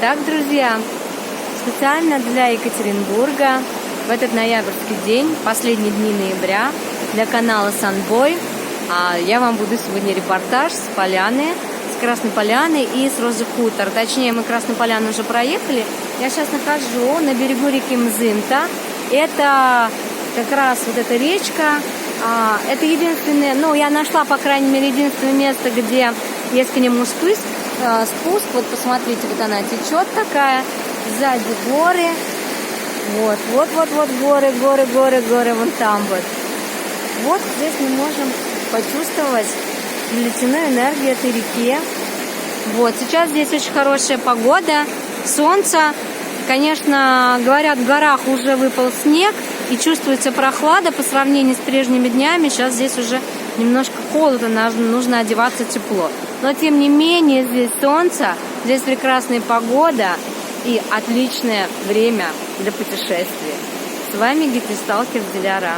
Итак, друзья, специально для Екатеринбурга в этот ноябрьский день, последние дни ноября, для канала Sunboy я вам буду сегодня репортаж с поляны, с Красной Поляны и с Розы Хутор. Точнее, мы Красную Поляну уже проехали. Я сейчас нахожу на берегу реки Мзымта. Это как раз вот эта речка. Это единственное, я нашла, по крайней мере, единственное место, где есть к нему спуск. Вот посмотрите, вот она течет такая. Сзади горы. Вот горы, вон там вот. Вот здесь мы можем почувствовать величину энергии этой реки. Вот, сейчас здесь очень хорошая погода, солнце. Конечно, говорят, в горах уже выпал снег и чувствуется прохлада по сравнению с прежними днями. Сейчас здесь уже немножко холодно, нужно одеваться тепло. Но тем не менее, здесь солнце, здесь прекрасная погода и отличное время для путешествий. С вами гид-сталкер Диляра.